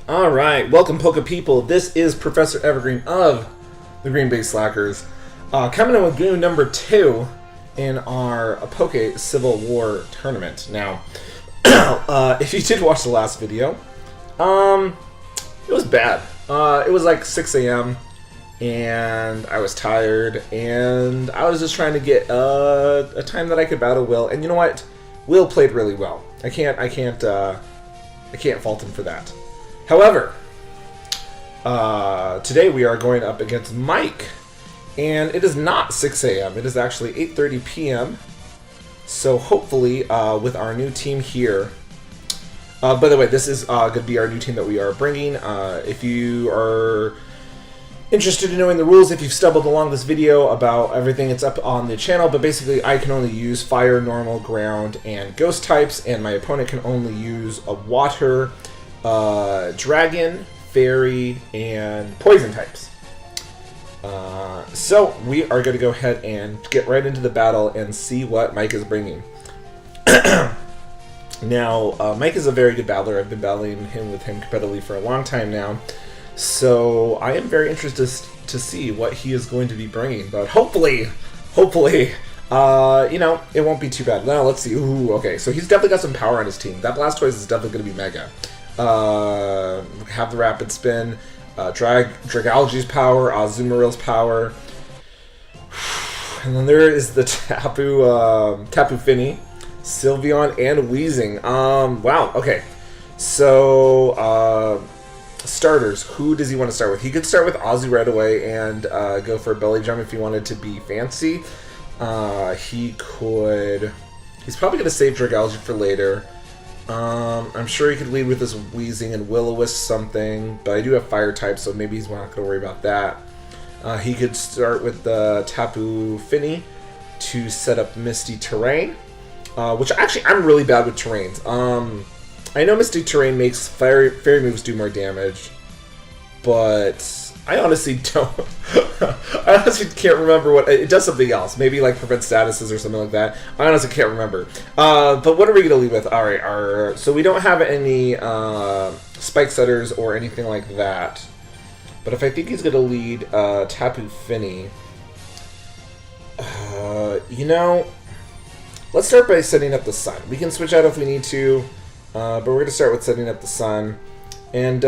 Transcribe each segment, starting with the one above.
Alright, welcome Poke People. This is Professor Evergreen of the Green Bay Slackers. Coming in with game number 2 in our Poke Civil War tournament. Now, if you did watch the last video, it was bad. It was like 6 a.m. and I was tired, and I was just trying to get a time that I could battle Will. And you know what? Will played really well. I can't fault him for that. However, today we are going up against Mike, and it is not 6 a.m. It is actually 8:30 p.m. So hopefully, with our new team here. By the way, this is going to be our new team that we are bringing. If you are interested in knowing the rules, if you've stumbled along this video about everything, it's up on the channel. But basically, I can only use fire, normal, ground, and ghost types, and my opponent can only use a water, dragon, fairy, and poison types. So we are going to go ahead and get right into the battle and see what Mike is bringing. Now, Mike is a very good battler. I've been battling with him competitively for a long time now. So I am very interested to see what he is going to be bringing. But hopefully, you know, it won't be too bad. Now, let's see. Ooh, okay. So he's definitely got some power on his team. That Blastoise is definitely going to be mega. Have the rapid spin, Dragology's power, Azumaril's power, and then there is the Tapu Fini, Sylveon, and Weezing. Wow, okay. So, starters, who does he want to start with? He could start with Ozzy right away and go for a belly jump if he wanted to be fancy. He's probably going to save Dragology for later. I'm sure he could lead with his Weezing and Will-O-Wisp something, but I do have fire type, so maybe he's not going to worry about that. He could start with the Tapu Fini to set up Misty Terrain, which actually I'm really bad with terrains. I know Misty Terrain makes fairy moves do more damage, but I honestly don't. I honestly can't remember what it does. Something else, maybe like prevent statuses or something like that. I honestly can't remember. But what are we gonna leave with? All right, so we don't have any spike setters or anything like that. But if I think he's gonna lead Tapu Fini, you know, let's start by setting up the sun. We can switch out if we need to, but we're gonna start with setting up the sun. And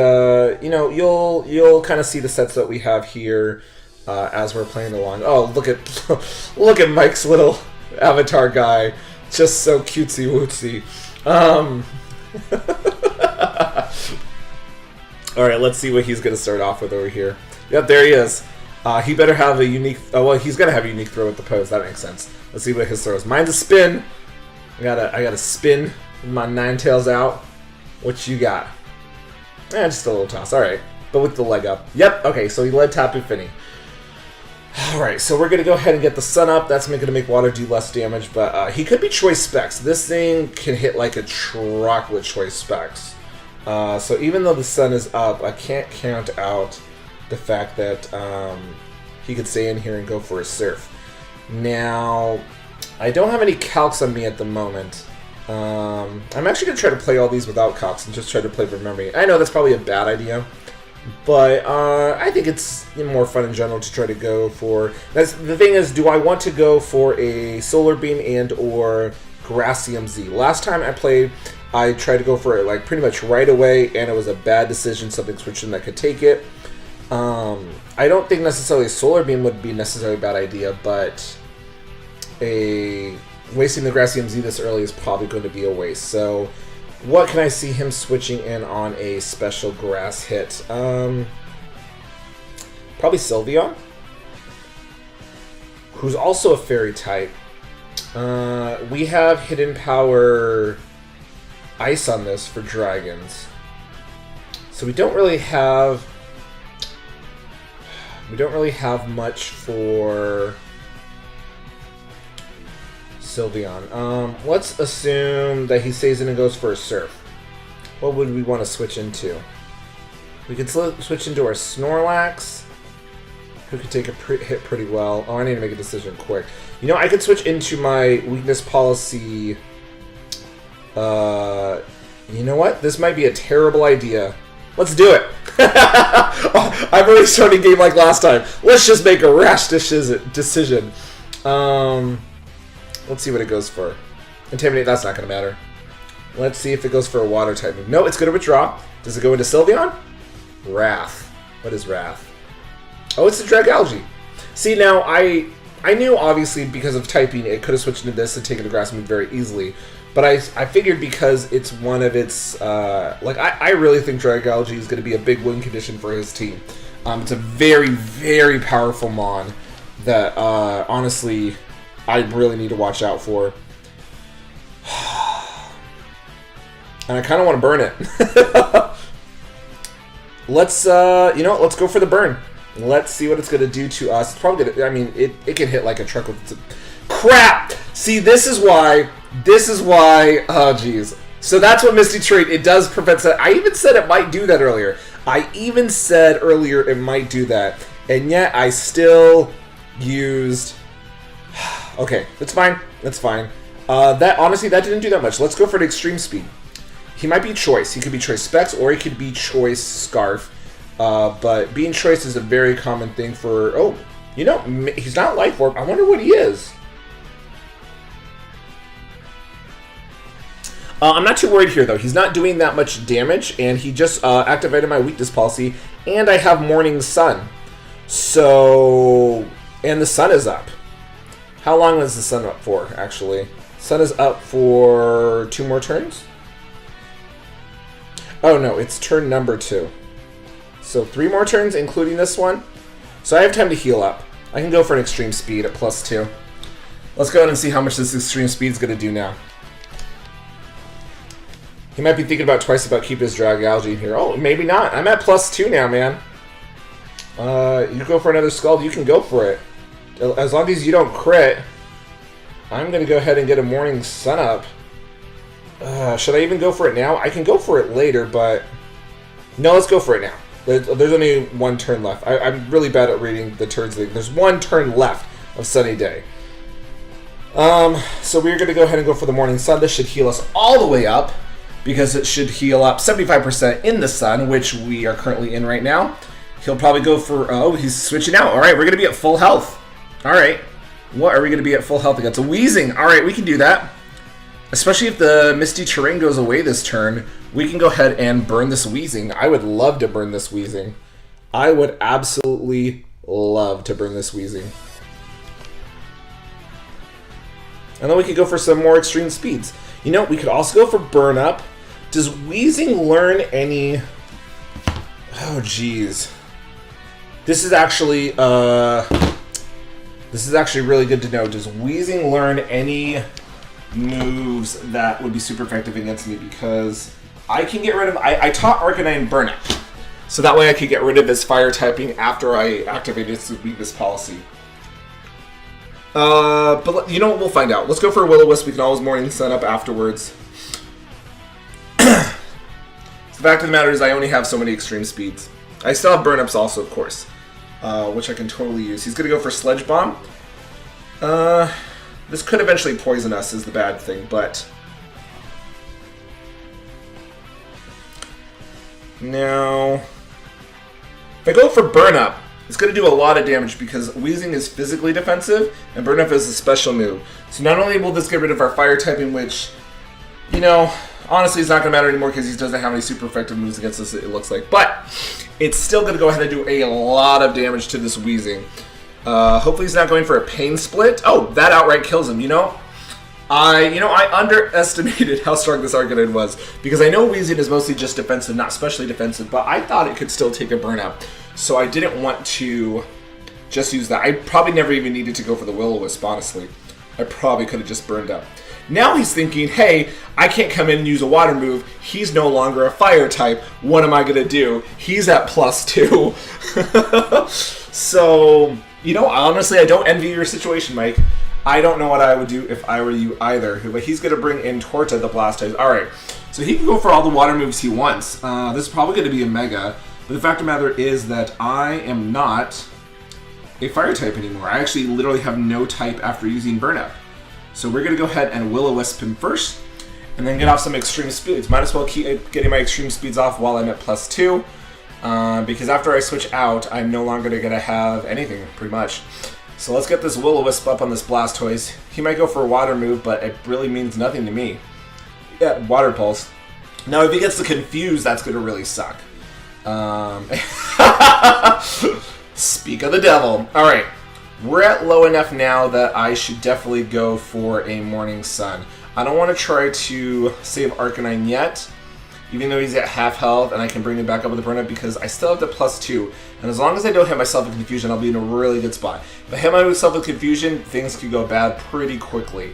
you know, you'll kind of see the sets that we have here as we're playing along. Oh, look at Mike's little avatar guy, just so cutesy wootsy. All right, let's see what he's gonna start off with over here. Yep, there he is. He better have a unique. Oh well, he's gonna have a unique throw with the pose. That makes sense. Let's see what his throws. Mine's a spin. I gotta spin with my Ninetales out. What you got? Just a little toss. Alright. But with the leg up. Yep. Okay, so he led Tapu Fini. Alright, so we're going to go ahead and get the sun up. That's going to make water do less damage. But he could be choice specs. This thing can hit like a truck with choice specs. So even though the sun is up, I can't count out the fact that he could stay in here and go for a surf. Now, I don't have any calcs on me at the moment. I'm actually going to try to play all these without calcs and just try to play from memory. I know that's probably a bad idea, but I think it's more fun in general to try to go for... The thing is, do I want to go for a Solar Beam and or Gracium Z? Last time I played, I tried to go for it like pretty much right away, and it was a bad decision. Something switched in that could take it. I don't think necessarily Solar Beam would be necessarily a bad idea, but wasting the Gracium Z this early is probably going to be a waste. So, what can I see him switching in on a special grass hit? Probably Sylveon, who's also a fairy type. We have hidden power ice on this for dragons, so we don't really have much for Sylveon. Let's assume that he stays in and goes for a surf. What would we want to switch into? We could switch into our Snorlax, who could take a hit pretty well. Oh, I need to make a decision quick. You know, I could switch into my weakness policy. You know what? This might be a terrible idea. Let's do it. I've already started a game like last time. Let's just make a rash decision. Let's see what it goes for. Intimidate, that's not going to matter. Let's see if it goes for a water type move. No, it's going to withdraw. Does it go into Sylveon? Wrath. What is Wrath? Oh, it's the Dragalge. See, now, I knew, obviously, because of typing, it could have switched into this and taken the grass move very easily. But I figured because it's one of its... I really think Dragalge is going to be a big win condition for his team. It's a very, very powerful Mon that, honestly, I really need to watch out for. And I kind of want to burn it. Let's, let's go for the burn. Let's see what it's going to do to us. It's probably going to, I mean, it can hit like a truck with... Crap! See, this is why, oh, jeez. So that's what Misty Terrain, it does prevent that. I even said it might do that earlier. It might do that. And yet, I still used... Okay, that's fine. Honestly, that didn't do that much. Let's go for an extreme speed. He might be Choice. He could be Choice Specs, or he could be Choice Scarf. But being Choice is a very common thing for... Oh, he's not Life Orb. I wonder what he is. I'm not too worried here, though. He's not doing that much damage, and he just activated my weakness policy, and I have Morning Sun. So... And the sun is up. How long is the sun up for, actually? Sun is up for 2 more turns? Oh, no, it's turn number 2. So 3 more turns, including this one. So I have time to heal up. I can go for an extreme speed at +2. Let's go ahead and see how much this extreme speed is going to do now. He might be thinking twice about keeping his Dragalge in here. Oh, maybe not. I'm at +2 now, man. You go for another Scald, you can go for it. As long as you don't crit, I'm going to go ahead and get a Morning Sun up. Should I even go for it now? I can go for it later, but... No, let's go for it now. There's only 1 turn left. I'm really bad at reading the turns. There's 1 turn left of Sunny Day. So we're going to go ahead and go for the Morning Sun. This should heal us all the way up, because it should heal up 75% in the sun, which we are currently in right now. He'll probably go for... Oh, he's switching out. All right, we're going to be at full health. All right. What are we going to be at full health against? A Wheezing. All right, we can do that. Especially if the Misty Terrain goes away this turn, we can go ahead and burn this Wheezing. I would love to burn this Wheezing. I would absolutely love to burn this Wheezing. And then we could go for some more extreme speeds. We could also go for Burn Up. Does Wheezing learn any... Oh, jeez. This is actually really good to know. Does Wheezing learn any moves that would be super effective against me? Because I can get rid of... I taught Arcanine Burn Up. So that way I could get rid of his fire typing after I activated his weakness policy. But you know what? We'll find out. Let's go for a Will-O-Wisp. We can always Morning Sun up afterwards. The fact of the matter is I only have so many extreme speeds. I still have burn-ups also, of course, which I can totally use. He's going to go for Sledge Bomb. This could eventually poison us is the bad thing, but... Now... If I go for Burn-Up, it's going to do a lot of damage because Wheezing is physically defensive, and Burn-Up is a special move. So not only will this get rid of our fire typing, which, honestly, it's not going to matter anymore because he doesn't have any super effective moves against us, it looks like. But it's still going to go ahead and do a lot of damage to this Wheezing. Hopefully he's not going for a Pain Split. Oh, that outright kills him, I underestimated how strong this Arcanine was because I know Wheezing is mostly just defensive, not specially defensive, but I thought it could still take a Burnout. So I didn't want to just use that. I probably never even needed to go for the Will-O-Wisp, honestly. I probably could have just burned up. Now he's thinking, hey, I can't come in and use a water move. He's no longer a fire type. What am I going to do? He's at +2. So, honestly, I don't envy your situation, Mike. I don't know what I would do if I were you either. But he's going to bring in Torta, the Blastoise. All right, so he can go for all the water moves he wants. This is probably going to be a Mega. But the fact of the matter is that I am not a fire type anymore. I actually literally have no type after using Burn Up. So we're going to go ahead and Will-O-Wisp him first. and then get off some extreme speeds. Might as well keep getting my extreme speeds off while I'm at +2, because after I switch out, I'm no longer going to have anything, pretty much. So let's get this Will-O-Wisp up on this Blastoise. He might go for a water move, but it really means nothing to me. Yeah, Water Pulse. Now, if he gets the Confuse, that's going to really suck. Speak of the devil. Alright, we're at low enough now that I should definitely go for a Morning Sun. I don't want to try to save Arcanine yet, even though he's at half health and I can bring him back up with the burn up because I still have the +2. And as long as I don't hit myself with Confusion, I'll be in a really good spot. If I hit myself with Confusion, things could go bad pretty quickly.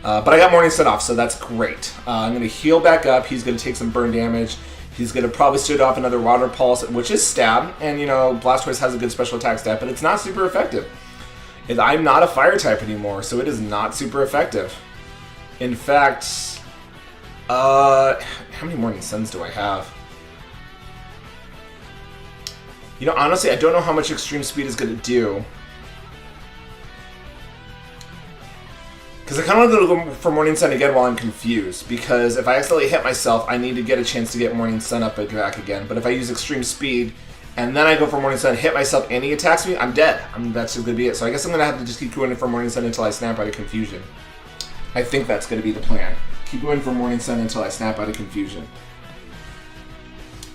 But I got Morning Sun off, so that's great. I'm going to heal back up. He's going to take some burn damage. He's going to probably start off another Water Pulse, which is Stab. And, you know, Blastoise has a good special attack stat, but it's not super effective. I'm not a Fire type anymore, so it is not super effective. In fact, how many Morning Suns do I have? You know, honestly, I don't know how much Extreme Speed is going to do. Because I kind of want to go for Morning Sun again while I'm confused. Because if I accidentally hit myself, I need to get a chance to get Morning Sun up and back again. But if I use Extreme Speed, and then I go for Morning Sun, hit myself, and he attacks me, I'm dead. That's just going to be it. So I guess I'm going to have to just keep going for Morning Sun until I snap out of Confusion. I think that's going to be the plan. Keep going for Morning Sun until I snap out of Confusion.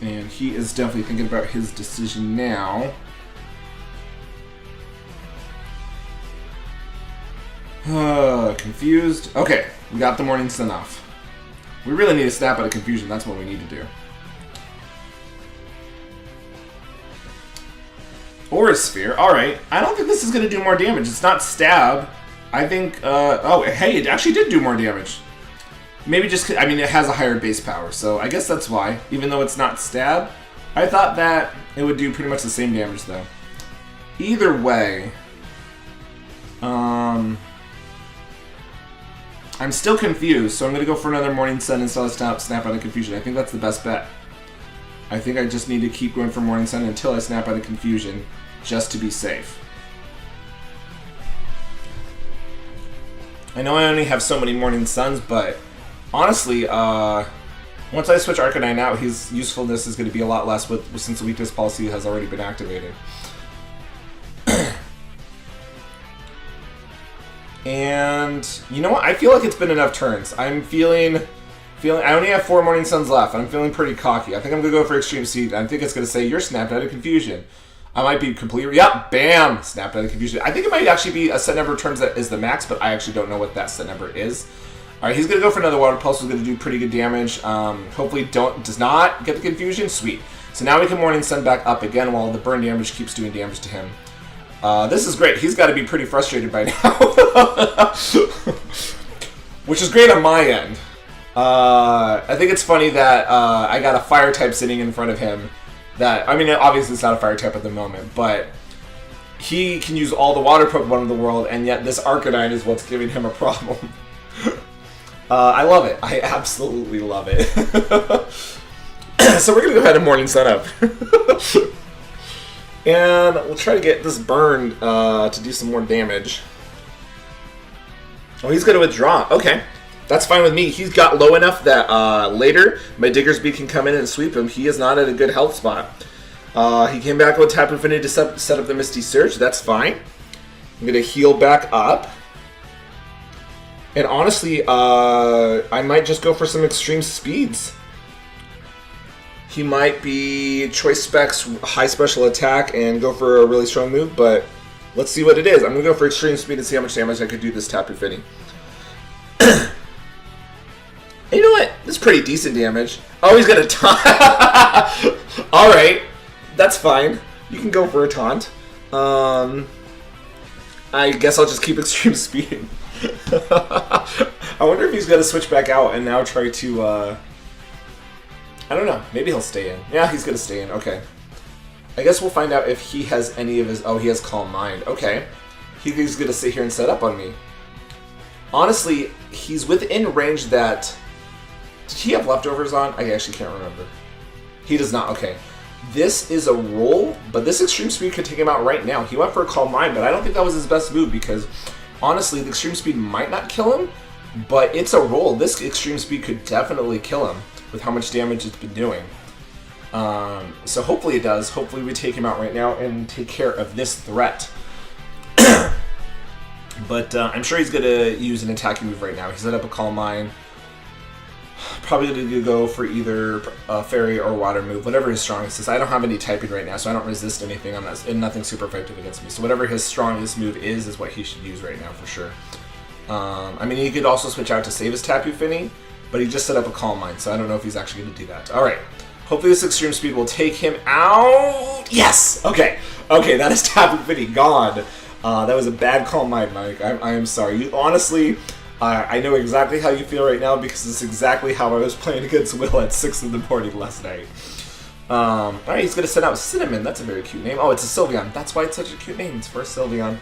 And he is definitely thinking about his decision now. Confused. Okay, we got the Morning Sun off. We really need to snap out of Confusion. That's what we need to do. Aura Sphere. Alright. I don't think this is going to do more damage. It's not Stab. I think, oh, hey, it actually did do more damage. Maybe just, I mean, it has a higher base power, so I guess that's why. Even though it's not Stab, I thought that it would do pretty much the same damage, though. Either way, I'm still confused, so I'm going to go for another Morning Sun until I snap out of Confusion. I think that's the best bet. I think I just need to keep going for Morning Sun until I snap out of Confusion, just to be safe. I know I only have so many Morning Suns, but honestly, once I switch Arcanine out, his usefulness is going to be a lot less since the weakness policy has already been activated. And you know what? I feel like it's been enough turns. I'm feeling. I only have 4 Morning Suns left. I'm feeling pretty cocky. I think I'm going to go for Extreme Speed. I think it's going to say, you're snapped out of Confusion. I might be completely... Yep, bam! Snapped out of Confusion. I think it might actually be a set number of turns that is the max, but I actually don't know what that set number is. Alright, he's going to go for another Water Pulse. He's going to do pretty good damage. Hopefully does not get the Confusion. Sweet. So now we can Morning Sun back up again while the burn damage keeps doing damage to him. This is great. He's got to be pretty frustrated by now. Which is great on my end. I think it's funny that I got a Fire type sitting in front of him. That, I mean, obviously it's not a Fire type at the moment, but he can use all the Water Pokemon in the world, and yet this Arcanine is what's giving him a problem. I love it. I absolutely love it. So we're going to go ahead and Morning Sun up. And we'll try to get this burned to do some more damage. Oh, he's going to withdraw. Okay. That's fine with me. He's got low enough that later my Diggersby can come in and sweep him. He is not at a good health spot. He came back with Tap Infinity to set up the Misty Surge. That's fine. I'm going to heal back up. And honestly, I might just go for some extreme speeds. He might be Choice Specs, high special attack, and go for a really strong move, but let's see what it is. I'm going to go for extreme speed and see how much damage I could do this Tapu Fini. You know what? This is pretty decent damage. Oh, he's going to taunt. Alright, that's fine. You can go for a taunt. I guess I'll just keep extreme speeding. I wonder if he's going to switch back out and now try to... I don't know. Maybe he'll stay in. Yeah, he's going to stay in. Okay. I guess we'll find out if he has any of his... Oh, he has Calm Mind. Okay. He's going to sit here and set up on me. Honestly, he's within range that... Did he have leftovers on? I actually can't remember. He does not. Okay. This is a roll, but this Extreme Speed could take him out right now. He went for a Calm Mind, but I don't think that was his best move because, honestly, the Extreme Speed might not kill him, But it's a roll. This extreme speed could definitely kill him with how much damage it's been doing. So hopefully it does. Hopefully we take him out right now and take care of this threat. But I'm sure he's going to use an attacking move right now. He set up a Calm Mind. Probably going to go for either a Fairy or Water move, whatever his strongest is. I don't have any typing right now, so I don't resist anything on this, and nothing super effective against me. So whatever his strongest move is what he should use right now for sure. I mean, he could also switch out to save his Tapu Fini, but he just set up a Calm Mind, so I don't know if he's actually going to do that. Alright, hopefully this extreme speed will take him out. Yes! Okay, that is Tapu Fini gone. That was a bad Calm Mind, Mike. I am sorry. You honestly, I know exactly how you feel right now because it's exactly how I was playing against Will at 6 in the morning last night. Alright, he's going to send out Cinnamon. That's a very cute name. Oh, it's a Sylveon. That's why it's such a cute name. It's for a Sylveon.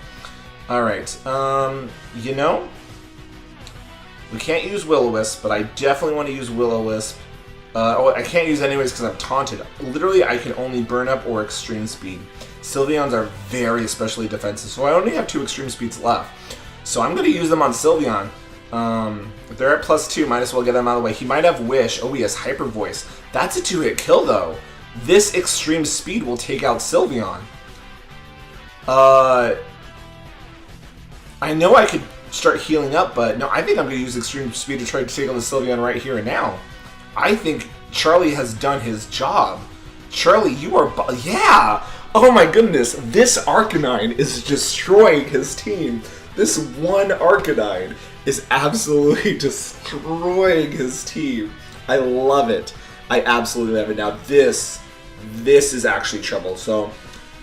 Alright, you know, we can't use Will-O-Wisp, but I definitely want to use Will-O-Wisp. I can't use anyways because I'm taunted. Literally, I can only Burn Up or Extreme Speed. Sylveons are very especially defensive, so I only have 2 Extreme Speeds left. So I'm going to use them on Sylveon. If they're at +2, might as well get them out of the way. He might have Wish. Oh, he has Hyper Voice. That's a 2-hit kill, though. This Extreme Speed will take out Sylveon. I know I could start healing up, but no, I think I'm going to use Extreme Speed to try to take on the Sylveon right here and now. I think Charlie has done his job. Charlie, you are... Yeah! Oh my goodness, this Arcanine is destroying his team. This one Arcanine is absolutely destroying his team. I love it. I absolutely love it. Now this is actually trouble. So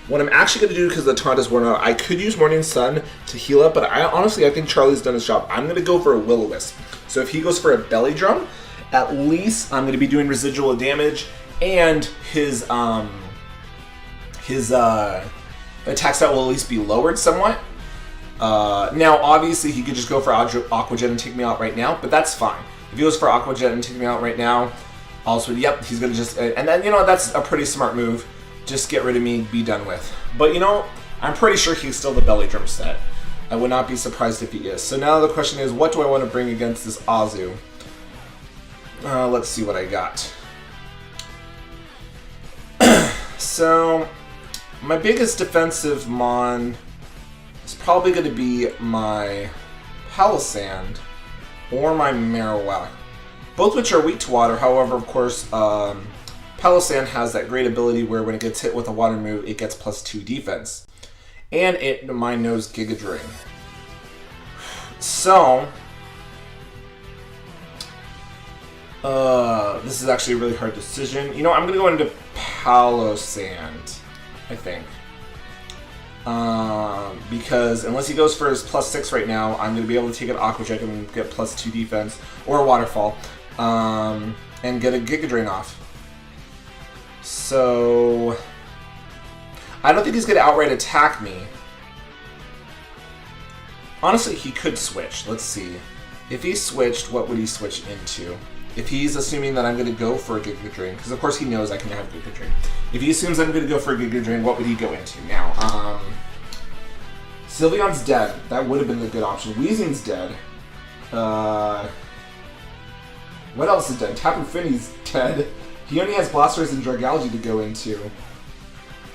what I'm actually going to do, because the taunt is worn out, I could use Morning Sun to heal up, but honestly I think Charlie's done his job. I'm going to go for a Will-O-Wisp. So if he goes for a Belly Drum, at least I'm going to be doing residual damage, and his attack stat will at least be lowered somewhat. Now, obviously, he could just go for Aqua Jet and take me out right now, but that's fine. If he goes for Aqua Jet and take me out right now, also, yep, he's going to just... And then, you know, that's a pretty smart move. Just get rid of me, be done with. But, you know, I'm pretty sure he's still the Belly Drum set. I would not be surprised if he is. So now the question is, what do I want to bring against this Azu? Let's see what I got. So, my biggest defensive Mon is probably going to be my Palisand or my Marowak. Both which are weak to water, however, of course, Palisand has that great ability where when it gets hit with a water move, it gets +2 defense. And mine knows Giga Drain. So, this is actually a really hard decision. You know, I'm going to go into Palisand, I think. Because unless he goes for his +6 right now, I'm going to be able to take an Aqua Jet and get +2 defense, or a Waterfall, and get a Giga Drain off. So, I don't think he's going to outright attack me. Honestly, he could switch. Let's see. If he switched, what would he switch into? If he's assuming that I'm going to go for a Giga Drain, because of course he knows I can have Giga Drain. If he assumes I'm going to go for a Giga Drain, what would he go into? Now, Sylveon's dead. That would have been the good option. Weezing's dead. What else is dead? Tapu Fini's dead. He only has Blastoise and Dragalge to go into.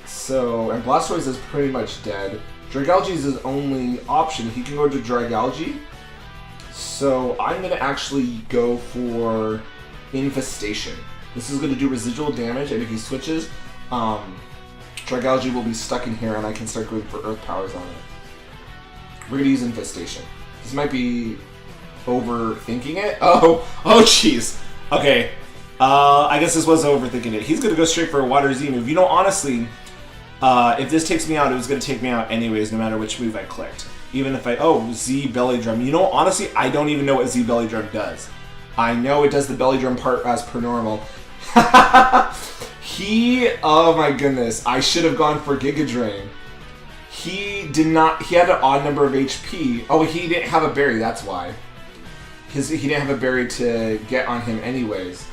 So, and Blastoise is pretty much dead. Dragalge is his only option. He can go to Dragalge. So, I'm going to actually go for Infestation. This is going to do residual damage, and if he switches, Dragalge will be stuck in here, and I can start going for Earth Powers on it. We're going to use Infestation. This might be overthinking it. Oh, jeez. Okay. I guess this was overthinking it. He's going to go straight for a Water Z move. You know, honestly, if this takes me out, it was going to take me out anyways, no matter which move I clicked. Even if Z Belly Drum. You know, honestly, I don't even know what Z Belly Drum does. I know it does the Belly Drum part as per normal. Oh my goodness, I should have gone for Giga Drain. He did not, he had an odd number of HP. Oh, he didn't have a berry, that's why. He didn't have a berry to get on him anyways.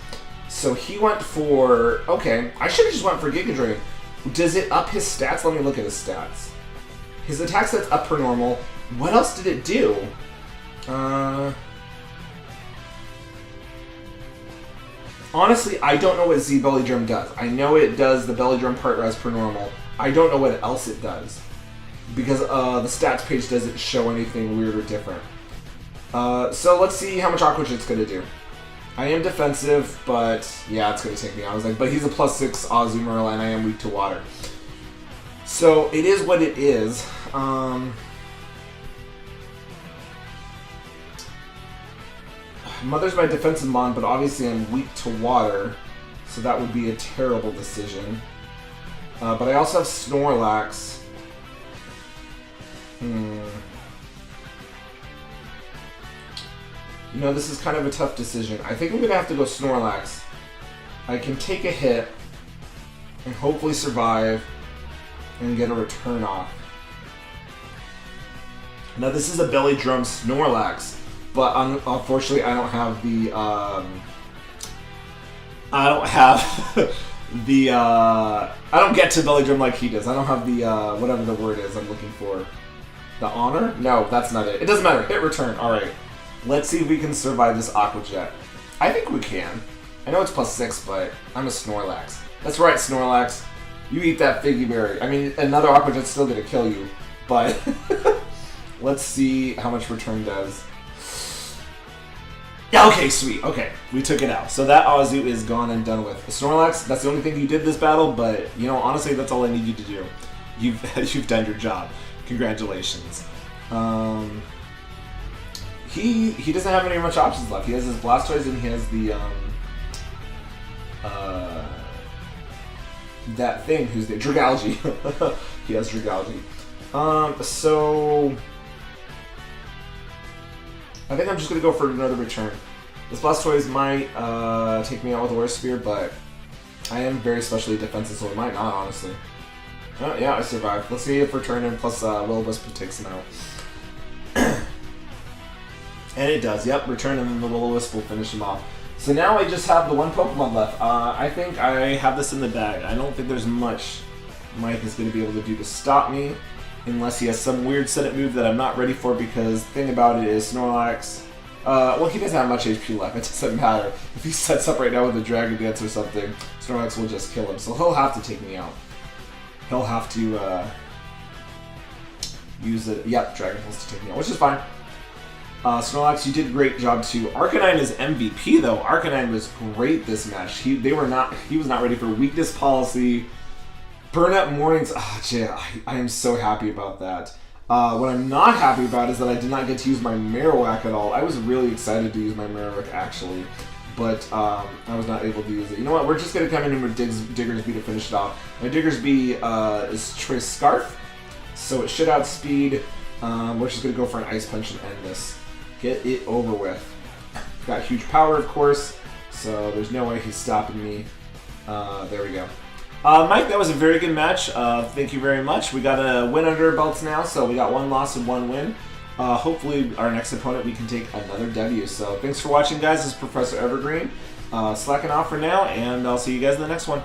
So he went for, okay, I should have just went for Giga Drain. Does it up his stats? Let me look at his stats. His attack stats up per normal. What else did it do? Honestly, I don't know what Z Belly Drum does. I know it does the Belly Drum part as per normal. I don't know what else it does. Because the stats page doesn't show anything weird or different. So let's see how much Aqua Jet's going to do. I am defensive, but yeah, it's going to take me out. I was like, but he's a +6 Azumarill, and I am weak to water. So it is what it is. Mother's my defensive mon, but obviously I'm weak to water, so that would be a terrible decision. But I also have Snorlax. You know, this is kind of a tough decision. I think I'm going to have to go Snorlax. I can take a hit and hopefully survive and get a return off. Now this is a Belly Drum Snorlax, but unfortunately I don't have the I don't get to Belly Drum like he does. I don't have the whatever the word is I'm looking for. The honor? No, that's not it. It doesn't matter. Hit return. Alright. Let's see if we can survive this Aqua Jet. I think we can. I know it's +6, but I'm a Snorlax. That's right, Snorlax. You eat that Figgy Berry. I mean, another Aqua Jet's still gonna kill you, but let's see how much return does. Yeah, okay, sweet. Okay, we took it out. So that Azu is gone and done with. Snorlax, that's the only thing you did this battle, but, you know, honestly, that's all I need you to do. You've done your job. Congratulations. He doesn't have any much options left. He has his Blastoise and he has the that thing who's the Dragalge. He has Dragalge. So I think I'm just gonna go for another return. This Blastoise might take me out with a Aura Sphere, but I am very specially defensive, so it might not, honestly. Oh, yeah, I survived. Let's see if return and plus Will-O-Wisp takes him out. And it does, yep, return and then the Will-O-Wisp will finish him off. So now I just have the one Pokemon left. I think I have this in the bag. I don't think there's much Mike is going to be able to do to stop me, unless he has some weird set-up move that I'm not ready for, because the thing about it is Snorlax, well, he doesn't have much HP left. It doesn't matter. If he sets up right now with a Dragon Dance or something, Snorlax will just kill him. So he'll have to take me out. He'll have to use it. Yep, Dragon Pulse to take me out, which is fine. Snorlax, you did a great job too. Arcanine is MVP though. Arcanine was great this match. He was not ready for weakness policy. Burnout Mornings. I am so happy about that. What I'm not happy about is that I did not get to use my Marowak at all. I was really excited to use my Marowak actually, but I was not able to use it. You know what? We're just gonna come in with Diggersby to finish it off. My Diggersby is Choice Scarf, so it should outspeed. We're just gonna go for an Ice Punch and end this. Get it over with. Got huge power, of course, so there's no way he's stopping me. There we go. Mike, that was a very good match. Thank you very much. We got a win under our belts now, so we got 1 loss and 1 win. Hopefully, our next opponent, we can take another W. So thanks for watching, guys. This is Professor Evergreen. Slacking off for now, and I'll see you guys in the next one.